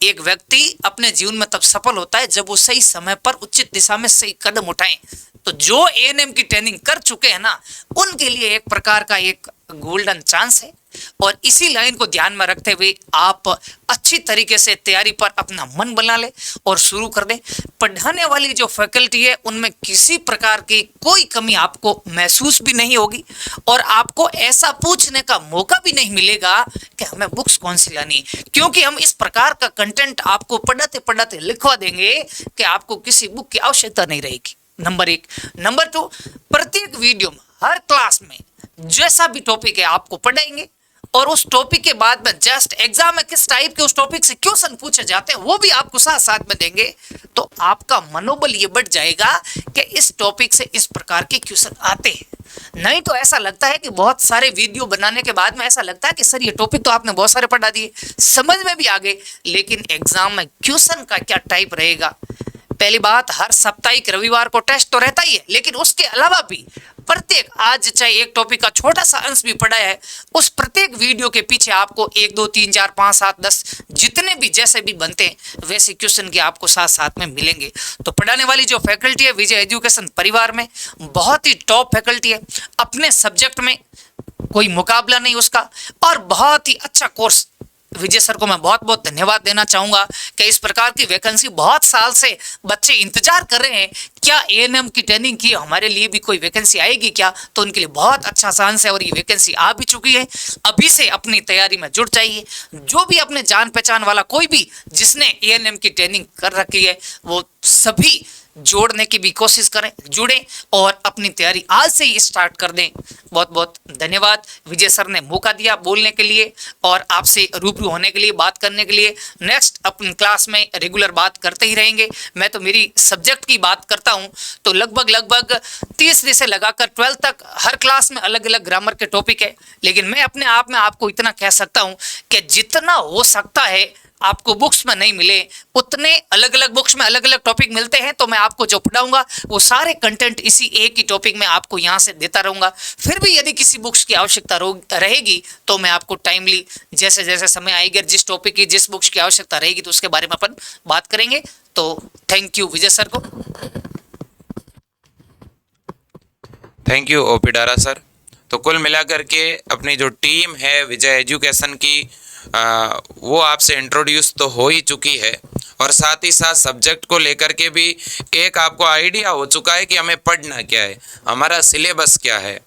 एक व्यक्ति अपने जीवन में तब सफल होता है जब वो सही समय पर उचित दिशा में सही कदम उठाएं। तो जो एएनएम की ट्रेनिंग कर चुके हैं ना, उनके लिए एक प्रकार का एक गोल्डन चांस है। और इसी लाइन को ध्यान में रखते हुए आप अच्छी तरीके से तैयारी पर अपना मन बना ले और शुरू कर दें। पढ़ाने वाली जो फैकल्टी है उनमें किसी प्रकार की कोई कमी आपको महसूस भी नहीं होगी, और आपको ऐसा पूछने का मौका भी नहीं मिलेगा कि हमें बुक्स कौन सी लानी, क्योंकि हम इस प्रकार का कंटेंट आपको पढ़ाते पढ़ाते लिखवा देंगे कि आपको किसी बुक की आवश्यकता नहीं रहेगी। नंबर 1। नंबर 2, प्रत्येक वीडियो में हर क्लास में जैसा भी टॉपिक है आपको पढ़ाएंगे, और उस टॉपिक के बाद में जस्ट एग्जाम में किस टाइप के उस टॉपिक से क्वेश्चन पूछे जाते हैं वो भी आपको साथ साथ में देंगे। तो आपका मनोबल ये बढ़ जाएगा कि इस टॉपिक से इस प्रकार के क्वेश्चन आते हैं। नहीं तो ऐसा लगता है कि बहुत सारे वीडियो बनाने के बाद में ऐसा लगता है कि सर ये टॉपिक तो आपने बहुत सारे पढ़ा दिए, समझ में भी आ गए, लेकिन एग्जाम में क्वेश्चन का क्या टाइप रहेगा। पहली बात, हर साप्ताहिक रविवार को टेस्ट तो रहता ही है, लेकिन उसके अलावा भी प्रत्येक, आज चाहे एक टॉपिक का छोटा सा अंश भी पढ़ा है, उस प्रत्येक वीडियो के पीछे आपको 1 2 3 4 5 7 10 जितने भी जैसे भी बनते हैं वैसे क्वेश्चन के आपको साथ साथ में मिलेंगे। तो पढ़ाने वाली जो फैकल्टी है विजय एजुकेशन परिवार में बहुत ही टॉप फैकल्टी है, अपने सब्जेक्ट में कोई मुकाबला नहीं उसका, और बहुत ही अच्छा कोर्स। विजय सर को मैं बहुत बहुत धन्यवाद देना चाहूँगा कि इस प्रकार की वैकेंसी बहुत साल से बच्चे इंतजार कर रहे हैं क्या एएनएम की ट्रेनिंग की हमारे लिए भी कोई वैकेंसी आएगी क्या, तो उनके लिए बहुत अच्छा चांस है और ये वैकेंसी आ भी चुकी है। अभी से अपनी तैयारी में जुट जाइए। जो भी अपने जान पहचान वाला कोई भी जिसने एएनएम की ट्रेनिंग कर रखी है वो सभी जोड़ने की भी कोशिश करें, जुड़ें और अपनी तैयारी आज से ही स्टार्ट कर दें। बहुत बहुत धन्यवाद विजय सर ने मौका दिया बोलने के लिए और आपसे रूबरू होने के लिए, बात करने के लिए। नेक्स्ट अपन क्लास में रेगुलर बात करते ही रहेंगे। मैं तो मेरी सब्जेक्ट की बात करता हूं तो लगभग तीसरे से लगाकर 12th तक हर क्लास में अलग अलग ग्रामर के टॉपिक है, लेकिन मैं अपने आप में आपको इतना कह सकता हूं कि जितना हो सकता है आपको बुक्स में नहीं मिले उतने अलग अलग बुक्स में अलग अलग टॉपिक मिलते हैं, तो मैं आपको जो पढ़ाऊंगा वो सारे कंटेंट इसी एक ही टॉपिक में आपको यहाँ से देता रहूंगा। फिर भी यदि किसी बुक्स की आवश्यकता रहेगी तो मैं आपको टाइमली जैसे जैसे समय आएगा, जिस टॉपिक की जिस बुक्स की आवश्यकता रहेगी तो उसके बारे में अपन बात करेंगे। तो थैंक यू विजय सर को। थैंक यू ओपी डारा सर। तो कुल मिलाकर के अपनी जो टीम है विजय एजुकेशन की वो आपसे इंट्रोड्यूस तो हो ही चुकी है और साथ ही साथ सब्जेक्ट को लेकर के भी एक आपको आइडिया हो चुका है कि हमें पढ़ना क्या है, हमारा सिलेबस क्या है।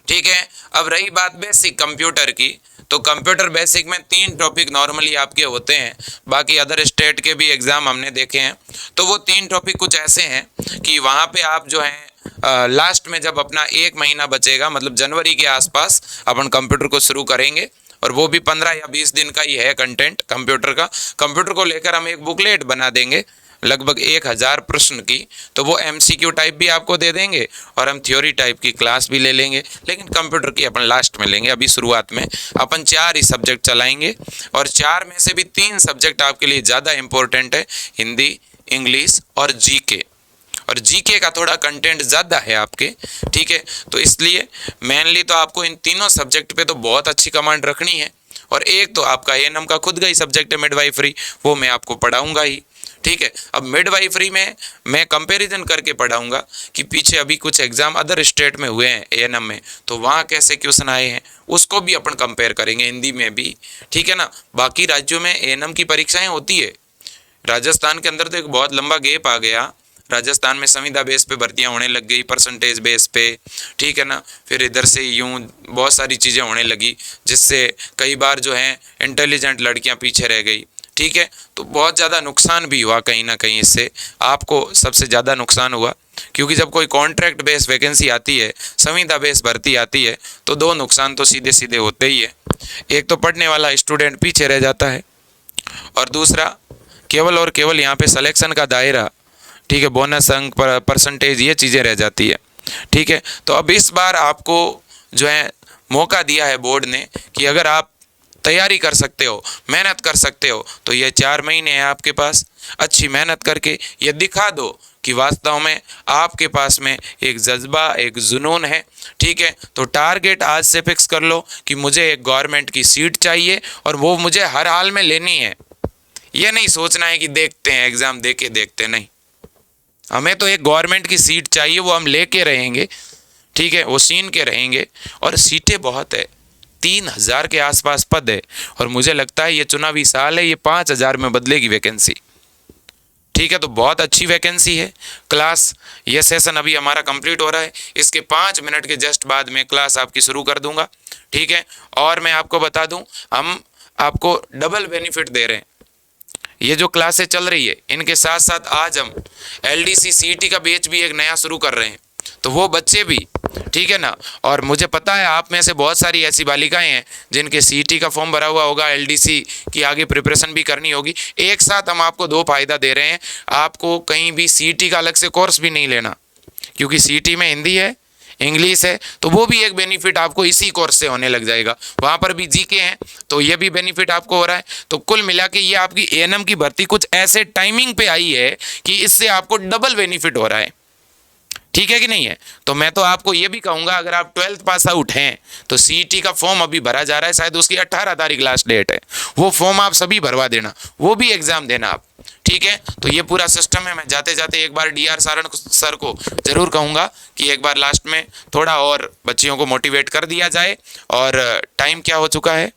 ठीक है, अब रही बात बेसिक कंप्यूटर की, तो कंप्यूटर बेसिक में 3 टॉपिक नॉर्मली आपके होते हैं। बाकी अदर स्टेट के भी एग्ज़ाम हमने देखे हैं, तो वो 3 टॉपिक कुछ ऐसे हैं कि वहाँ पे आप जो हैं लास्ट में जब अपना 1 महीना बचेगा, मतलब जनवरी के आसपास अपन कंप्यूटर को शुरू करेंगे और वो भी 15 या 20 दिन का ही है कंटेंट कंप्यूटर का। कंप्यूटर को लेकर हम एक बुकलेट बना देंगे लगभग 1000 प्रश्न की, तो वो MCQ टाइप भी आपको दे देंगे और हम थ्योरी टाइप की क्लास भी ले लेंगे, लेकिन कंप्यूटर की अपन लास्ट में लेंगे। अभी शुरुआत में अपन 4 ही सब्जेक्ट चलाएंगे और 4 में से भी 3 सब्जेक्ट आपके लिए ज़्यादा इम्पोर्टेंट है, हिंदी, इंग्लिश और जीके। और जीके का थोड़ा कंटेंट ज़्यादा है आपके, ठीक है। तो इसलिए मेनली तो आपको इन तीनों सब्जेक्ट पे तो बहुत अच्छी कमांड रखनी है। और एक तो आपका एएनएम का खुद का ही सब्जेक्ट है मिडवाइफरी, वो मैं आपको पढ़ाऊंगा ही, ठीक है। अब मिडवाइफरी में मैं कंपैरिजन करके पढ़ाऊंगा कि पीछे अभी कुछ एग्जाम अदर स्टेट में हुए हैं एएनएम में, तो वहाँ कैसे क्वेश्चन आए हैं उसको भी अपन कंपेयर करेंगे हिंदी में भी, ठीक है ना। बाकी राज्यों में एएनएम की परीक्षाएं होती है, राजस्थान के अंदर तो एक बहुत लंबा गैप आ गया। राजस्थान में संविदा बेस पे भर्तियां होने लग गई, परसेंटेज बेस पे, ठीक है ना। फिर इधर से यूं बहुत सारी चीज़ें होने लगी जिससे कई बार जो है इंटेलिजेंट लड़कियां पीछे रह गई, ठीक है। तो बहुत ज़्यादा नुकसान भी हुआ कहीं ना कहीं, इससे आपको सबसे ज़्यादा नुकसान हुआ, क्योंकि जब कोई कॉन्ट्रैक्ट बेस वैकेंसी आती है, संविदा बेस भर्ती आती है, तो 2 नुकसान तो सीधे सीधे होते ही है। एक तो पढ़ने वाला स्टूडेंट पीछे रह जाता है और दूसरा केवल और केवल यहाँ पे सिलेक्शन का दायरा, ठीक है, बोनस अंक परसेंटेज ये चीज़ें रह जाती है, ठीक है। तो अब इस बार आपको जो है मौका दिया है बोर्ड ने कि अगर आप तैयारी कर सकते हो, मेहनत कर सकते हो, तो ये 4 महीने हैं आपके पास, अच्छी मेहनत करके ये दिखा दो कि वास्तव में आपके पास में एक जज्बा, एक जुनून है, ठीक है। तो टारगेट आज से फिक्स कर लो कि मुझे एक गवर्नमेंट की सीट चाहिए और वो मुझे हर हाल में लेनी है। ये नहीं सोचना है कि देखते हैं एग्ज़ाम दे के देखते, नहीं, हमें तो एक गवर्नमेंट की सीट चाहिए, वो हम लेके रहेंगे, ठीक है, वो सीन के रहेंगे। और सीटें बहुत है, 3000 के आसपास पद है और मुझे लगता है ये चुनावी साल है, ये 5000 में बदलेगी वैकेंसी, ठीक है। तो बहुत अच्छी वैकेंसी है। क्लास, ये सेशन अभी हमारा कंप्लीट हो रहा है, इसके 5 मिनट के जस्ट बाद मैं क्लास आपकी शुरू कर दूंगा, ठीक है। और मैं आपको बता दूं, हम आपको डबल बेनिफिट दे रहे हैं। ये जो क्लासें चल रही है इनके साथ साथ आज हम LDC CET का बैच भी एक नया शुरू कर रहे हैं, तो वो बच्चे भी, ठीक है ना। और मुझे पता है आप में से बहुत सारी ऐसी बालिकाएं हैं जिनके CET का फॉर्म भरा हुआ होगा, LDC की आगे प्रिपरेशन भी करनी होगी। एक साथ हम आपको 2 फायदा दे रहे हैं, आपको कहीं भी CET का अलग से कोर्स भी नहीं लेना, क्योंकि CET में हिंदी है, इंग्लिश है, तो वो भी एक बेनिफिट आपको इसी कोर्स से होने लग जाएगा। वहाँ पर भी जीके हैं, तो ये भी बेनिफिट आपको हो रहा है। तो कुल मिला के ये आपकी एएनएम की भर्ती कुछ ऐसे टाइमिंग पे आई है कि इससे आपको डबल बेनिफिट हो रहा है, ठीक है कि नहीं है। तो मैं तो आपको ये भी कहूँगा, अगर आप 12th पास आउट हैं तो CET का फॉर्म अभी भरा जा रहा है, शायद उसकी 18 तारीख लास्ट डेट है, वो फॉर्म आप सभी भरवा देना, वो भी एग्ज़ाम देना आप, ठीक है। तो ये पूरा सिस्टम है। मैं जाते जाते एक बार DR सारण सर को ज़रूर कहूँगा कि एक बार लास्ट में थोड़ा और बच्चियों को मोटिवेट कर दिया जाए। और टाइम क्या हो चुका है,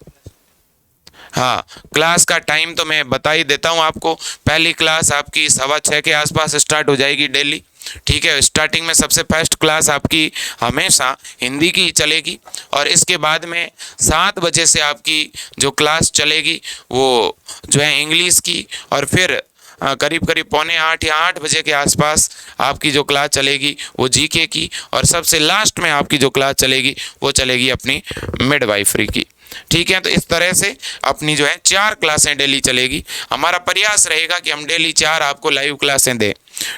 हाँ, क्लास का टाइम तो मैं बता ही देता हूँ आपको। पहली क्लास आपकी 6:15 के आसपास स्टार्ट हो जाएगी डेली, ठीक है। स्टार्टिंग में सबसे फर्स्ट क्लास आपकी हमेशा हिंदी की चलेगी और इसके बाद में 7 बजे से आपकी जो क्लास चलेगी वो जो है इंग्लिश की, और फिर करीब करीब 7:45 या 8 बजे के आसपास आपकी जो क्लास चलेगी वो जीके की, और सबसे लास्ट में आपकी जो क्लास चलेगी वो चलेगी अपनी मिडवाइफरी की। ठीक है, तो इस तरह से अपनी जो है 4 क्लासें डेली चलेगी। हमारा प्रयास रहेगा कि हम डेली 4 आपको लाइव क्लासें दें।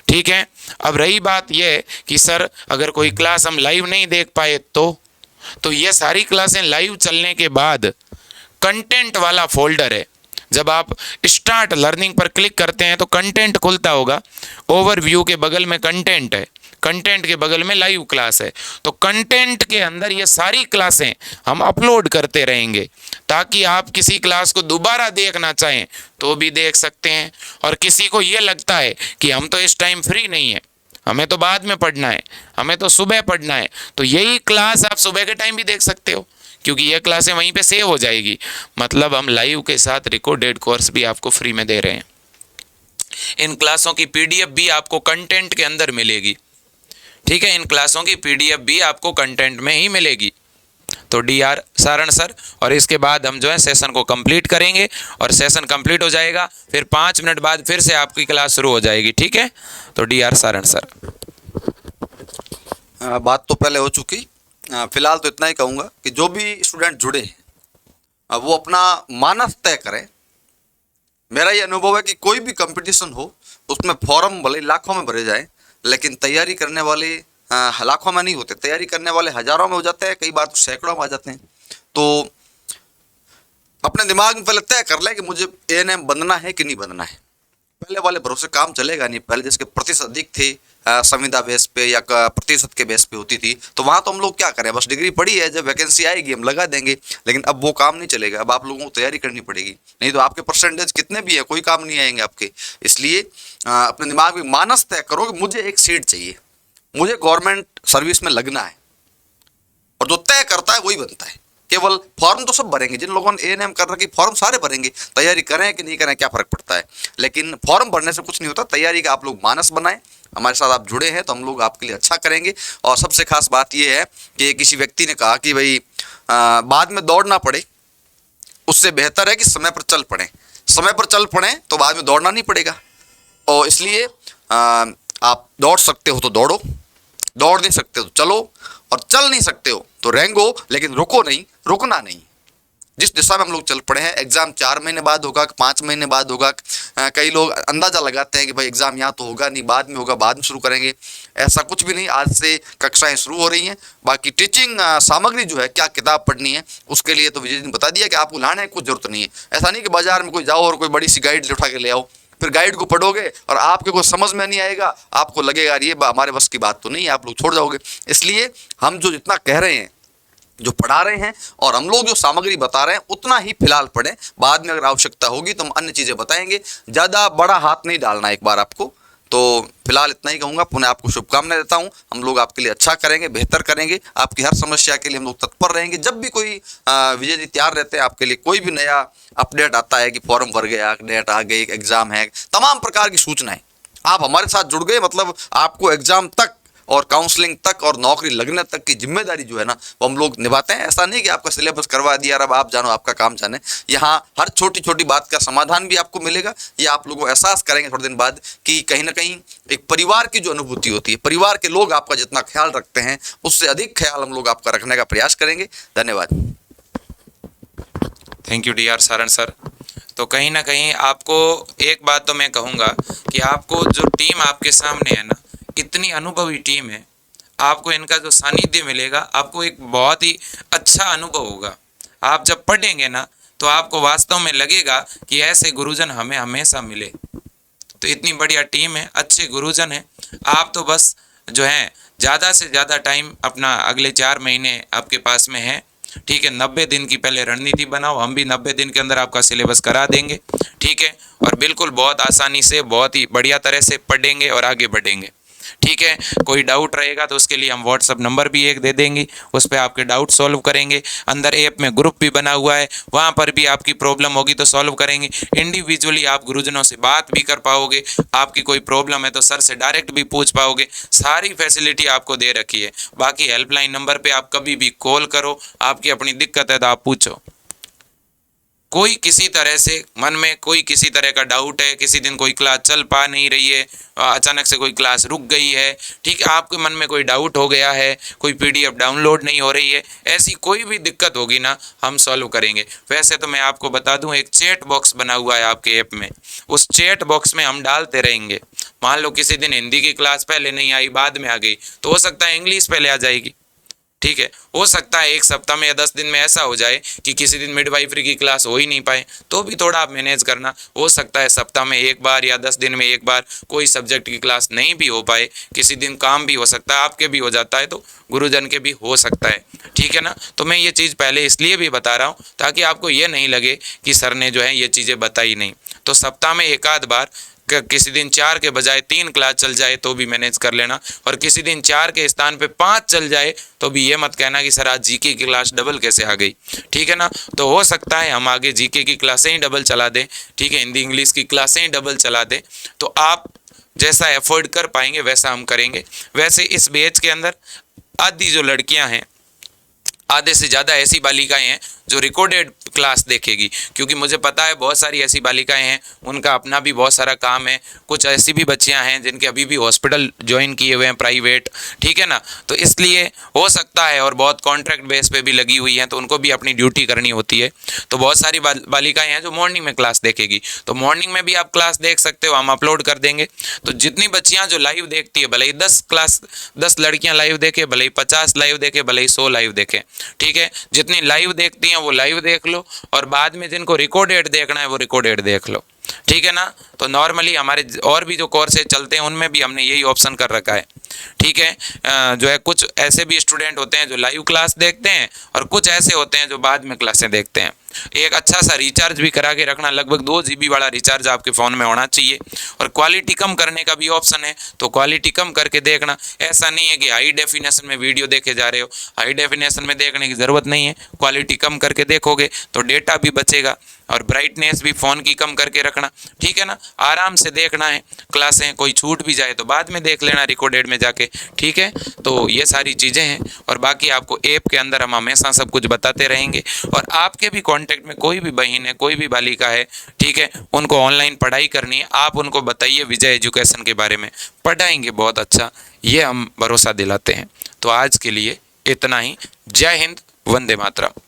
ठीक है, अब रही बात यह कि सर अगर कोई क्लास हम लाइव नहीं देख पाए तो ये सारी क्लासें लाइव चलने के बाद कंटेंट वाला फोल्डर है। जब आप स्टार्ट लर्निंग पर क्लिक करते हैं तो कंटेंट खुलता होगा, ओवरव्यू के बगल में कंटेंट है, कंटेंट के बगल में लाइव क्लास है। तो कंटेंट के अंदर ये सारी क्लासें हम अपलोड करते रहेंगे ताकि आप किसी क्लास को दोबारा देखना चाहें तो भी देख सकते हैं। और किसी को ये लगता है कि हम तो इस टाइम फ्री नहीं है, हमें तो बाद में पढ़ना है, हमें तो सुबह पढ़ना है, तो यही क्लास आप सुबह के टाइम भी देख सकते हो क्योंकि ये क्लासें वहीं पे सेव हो जाएगी। मतलब हम लाइव के साथ रिकॉर्डेड कोर्स भी आपको फ्री में दे रहे हैं। इन क्लासों की पीडीएफ भी आपको कंटेंट के अंदर मिलेगी। ठीक है, इन क्लासों की पीडीएफ भी आपको कंटेंट में ही मिलेगी। तो डीआर सारण सर, और इसके बाद हम जो है सेशन को कंप्लीट करेंगे और सेशन कंप्लीट हो जाएगा, फिर 5 मिनट बाद फिर से आपकी क्लास शुरू हो जाएगी। ठीक है, तो डीआर सारण सर। बात तो पहले हो चुकी, फिलहाल तो इतना ही कहूँगा कि जो भी स्टूडेंट जुड़े हैं वो अपना मानस तय करें। मेरा ये अनुभव है कि कोई भी कंपटीशन हो उसमें फॉर्म भले लाखों में भरे जाए, लेकिन तैयारी करने वाले लाखों में नहीं होते, तैयारी करने वाले हज़ारों में हो जाते हैं, कई बार तो सैकड़ों में आ जाते हैं। तो अपने दिमाग में पहले तय कर लें कि मुझे एएनएम बनना है कि नहीं बनना है। पहले वाले भरोसे काम चलेगा नहीं। पहले जिसके प्रतिशत अधिक थे संविदा बेस पे या प्रतिशत के बेस पे होती थी, तो वहाँ तो हम लोग क्या करें, बस डिग्री पड़ी है, जब वैकेंसी आएगी हम लगा देंगे। लेकिन अब वो काम नहीं चलेगा, अब आप लोगों को तैयारी करनी पड़ेगी, नहीं तो आपके परसेंटेज कितने भी है कोई काम नहीं आएंगे आपके। इसलिए अपने दिमाग में मानस तय करो कि मुझे एक सीट चाहिए, मुझे गवर्नमेंट सर्विस में लगना है, और जो तय करता है वही बनता है। केवल फॉर्म तो सब भरेंगे, जिन लोगों ने एएनएम कर रखी फॉर्म सारे भरेंगे, तैयारी करें कि नहीं करें क्या फ़र्क पड़ता है। लेकिन फॉर्म भरने से कुछ नहीं होता, तैयारी का आप लोग मानस बनाएं। हमारे साथ आप जुड़े हैं तो हम लोग आपके लिए अच्छा करेंगे। और सबसे खास बात यह है कि किसी व्यक्ति ने कहा कि भाई बाद में दौड़ना पड़े, उससे बेहतर है कि समय पर चल पड़ें। समय पर चल पड़ें तो बाद में दौड़ना नहीं पड़ेगा। और इसलिए आप दौड़ सकते हो तो दौड़ो, दौड़ नहीं सकते तो चलो, और चल नहीं सकते हो तो रेंगो, लेकिन रुको नहीं, रुकना नहीं। जिस दिशा में हम लोग चल पड़े हैं, एग्ज़ाम 4 महीने बाद होगा, 5 महीने बाद होगा। कई लोग अंदाज़ा लगाते हैं कि भाई एग्ज़ाम यहाँ तो होगा नहीं, बाद में होगा, बाद में शुरू करेंगे। ऐसा कुछ भी नहीं, आज से कक्षाएं शुरू हो रही हैं। बाकी टीचिंग सामग्री जो है, क्या किताब पढ़नी है, उसके लिए तो विजय जी ने बता दिया कि आपको लाने की कुछ ज़रूरत नहीं है। ऐसा नहीं कि बाजार में कोई जाओ और कोई बड़ी सी गाइड उठा के ले आओ, फिर गाइड को पढ़ोगे और आपके कुछ समझ में नहीं आएगा, आपको लगेगा ये हमारे बस की बात तो नहीं है, आप लोग छोड़ जाओगे। इसलिए हम जो जितना कह रहे हैं, जो पढ़ा रहे हैं, और हम लोग जो सामग्री बता रहे हैं, उतना ही फिलहाल पढ़ें। बाद में अगर आवश्यकता होगी तो हम अन्य चीज़ें बताएंगे। ज़्यादा बड़ा हाथ नहीं डालना एक बार आपको। तो फिलहाल इतना ही कहूँगा। पुनः आपको शुभकामनाएं देता हूँ। हम लोग आपके लिए अच्छा करेंगे, बेहतर करेंगे। आपकी हर समस्या के लिए हम लोग तत्पर रहेंगे। जब भी कोई विजय जी तैयार रहते हैं आपके लिए, कोई भी नया अपडेट आता है कि फॉर्म भर गया, डेट आ गई, एग्ज़ाम है, तमाम प्रकार की सूचनाएं, आप हमारे साथ जुड़ गए, मतलब आपको एग्ज़ाम तक और काउंसलिंग तक और नौकरी लगने तक की जिम्मेदारी जो है ना, वो हम लोग निभाते हैं। ऐसा नहीं कि आपका सिलेबस करवा दिया, अब आप जानो, आपका काम जाने। यहाँ हर छोटी छोटी बात का समाधान भी आपको मिलेगा। ये आप लोगों को एहसास करेंगे थोड़े दिन बाद कि कहीं ना कहीं एक परिवार की जो अनुभूति होती है, परिवार के लोग आपका जितना ख्याल रखते हैं, उससे अधिक ख्याल हम लोग आपका रखने का प्रयास करेंगे। धन्यवाद। Thank you DR Saran sir. तो कहीं ना कहीं आपको एक बात तो मैं कहूँगा कि आपको जो टीम आपके सामने है ना, इतनी अनुभवी टीम है, आपको इनका जो सानिध्य मिलेगा, आपको एक बहुत ही अच्छा अनुभव होगा। आप जब पढ़ेंगे ना तो आपको वास्तव में लगेगा कि ऐसे गुरुजन हमें हमेशा मिले। तो इतनी बढ़िया टीम है, अच्छे गुरुजन हैं। आप तो बस जो है ज़्यादा से ज़्यादा टाइम अपना अगले 4 महीने आपके पास में है। ठीक है, 90 दिन की पहले रणनीति बनाओ, हम भी 90 दिन के अंदर आपका सिलेबस करा देंगे। ठीक है, और बिल्कुल बहुत आसानी से, बहुत ही बढ़िया तरह से पढ़ेंगे और आगे बढ़ेंगे। ठीक है। कोई डाउट रहेगा तो उसके लिए हम व्हाट्सअप नंबर भी एक दे देंगे, उस पर आपके डाउट सॉल्व करेंगे। अंदर ऐप में ग्रुप भी बना हुआ है, वहाँ पर भी आपकी प्रॉब्लम होगी तो सॉल्व करेंगे। इंडिविजुअली आप गुरुजनों से बात भी कर पाओगे, आपकी कोई प्रॉब्लम है तो सर से डायरेक्ट भी पूछ पाओगे। सारी फैसिलिटी आपको दे रखी है। बाकी हेल्पलाइन नंबर पे आप कभी भी कॉल करो, आपकी अपनी दिक्कत है तो आप पूछो। कोई किसी तरह से मन में कोई किसी तरह का डाउट है, किसी दिन कोई क्लास चल पा नहीं रही है, अचानक से कोई क्लास रुक गई है, ठीक है, आपके मन में कोई डाउट हो गया है, कोई पीडीएफ डाउनलोड नहीं हो रही है, ऐसी कोई भी दिक्कत होगी ना, हम सॉल्व करेंगे। वैसे तो मैं आपको बता दूं, एक चैट बॉक्स बना हुआ है आपके ऐप में, उस चैट बॉक्स में हम डालते रहेंगे। मान लो किसी दिन हिंदी की क्लास पहले नहीं आई, बाद में आ गई, तो हो सकता है इंग्लिश पहले आ जाएगी, ठीक है। हो सकता है एक सप्ताह में या 10 दिन में ऐसा हो जाए कि किसी दिन मिडवाइफरी की क्लास हो ही नहीं पाए, तो भी थोड़ा आप मैनेज करना। हो सकता है सप्ताह में एक बार या 10 दिन में एक बार कोई सब्जेक्ट की क्लास नहीं भी हो पाए, किसी दिन काम भी हो सकता है, आपके भी हो जाता है तो गुरुजन के भी हो सकता है, ठीक है ना। तो मैं ये चीज़ पहले इसलिए भी बता रहा हूँ ताकि आपको ये नहीं लगे कि सर ने जो है ये चीज़ें बताई नहीं। तो सप्ताह में एक आध बार, किसी दिन 4 के बजाय 3 क्लास चल जाए तो भी मैनेज कर लेना, और किसी दिन 4 के स्थान पे 5 चल जाए तो भी ये मत कहना कि सर आज जीके की क्लास डबल कैसे आ गई, ठीक है ना। तो हो सकता है हम आगे जीके की क्लासें ही डबल चला दें, ठीक है, हिंदी इंग्लिश की क्लासें ही डबल चला दें, तो आप जैसा एफोर्ड कर पाएंगे वैसा हम करेंगे। वैसे इस बैच के अंदर आधी जो लड़कियां हैं, आधे से ज़्यादा ऐसी बालिकाएं हैं जो रिकॉर्डेड क्लास देखेगी, क्योंकि मुझे पता है बहुत सारी ऐसी बालिकाएं हैं, उनका अपना भी बहुत सारा काम है। कुछ ऐसी भी बच्चियां हैं जिनके अभी भी हॉस्पिटल ज्वाइन किए हुए हैं प्राइवेट, ठीक है ना, तो इसलिए हो सकता है, और बहुत कॉन्ट्रैक्ट बेस पे भी लगी हुई हैं तो उनको भी अपनी ड्यूटी करनी होती है। तो बहुत सारी बालिकाएं हैं जो मॉर्निंग में क्लास देखेगी, तो मॉर्निंग में भी आप क्लास देख सकते हो, हम अपलोड कर देंगे। तो जितनी बच्चियाँ जो लाइव देखती है, भले ही 10 लड़कियाँ लाइव देखें, भले ही 50 लाइव देखें, भले ही 100 लाइव देखें, ठीक है, जितनी लाइव देखती हैं वो लाइव देख लो, और बाद में जिनको रिकॉर्डेड देखना है वो रिकॉर्डेड देख लो, ठीक है ना। तो नॉर्मली हमारे और भी जो कोर्सेज चलते हैं उनमें भी हमने यही ऑप्शन कर रखा है, ठीक है। जो है कुछ ऐसे भी स्टूडेंट होते हैं जो लाइव क्लास देखते हैं, और कुछ ऐसे होते हैं जो बाद में क्लासें देखते हैं। एक अच्छा सा रिचार्ज भी करा के रखना, लगभग 2 GB वाला रिचार्ज आपके फ़ोन में होना चाहिए, और क्वालिटी कम करने का भी ऑप्शन है, तो क्वालिटी कम करके देखना। ऐसा नहीं है कि हाई डेफिनेशन में वीडियो देखे जा रहे हो, हाई डेफिनेशन में देखने की ज़रूरत नहीं है, क्वालिटी कम करके देखोगे तो डेटा भी बचेगा, और ब्राइटनेस भी फ़ोन की कम करके रखना, ठीक है ना। आराम से देखना है क्लासें, कोई छूट भी जाए तो बाद में देख लेना रिकॉर्डेड में जाके, ठीक है। तो ये सारी चीज़ें हैं, और बाकी आपको ऐप के अंदर हम हमेशा सब कुछ बताते रहेंगे। और आपके भी कांटेक्ट में कोई भी बहन है, कोई भी बालिका है, ठीक है, उनको ऑनलाइन पढ़ाई करनी है, आप उनको बताइए विजय एजुकेशन के बारे में, पढ़ाएंगे बहुत अच्छा, ये हम भरोसा दिलाते हैं। तो आज के लिए इतना ही। जय हिंद, वंदे मातरम।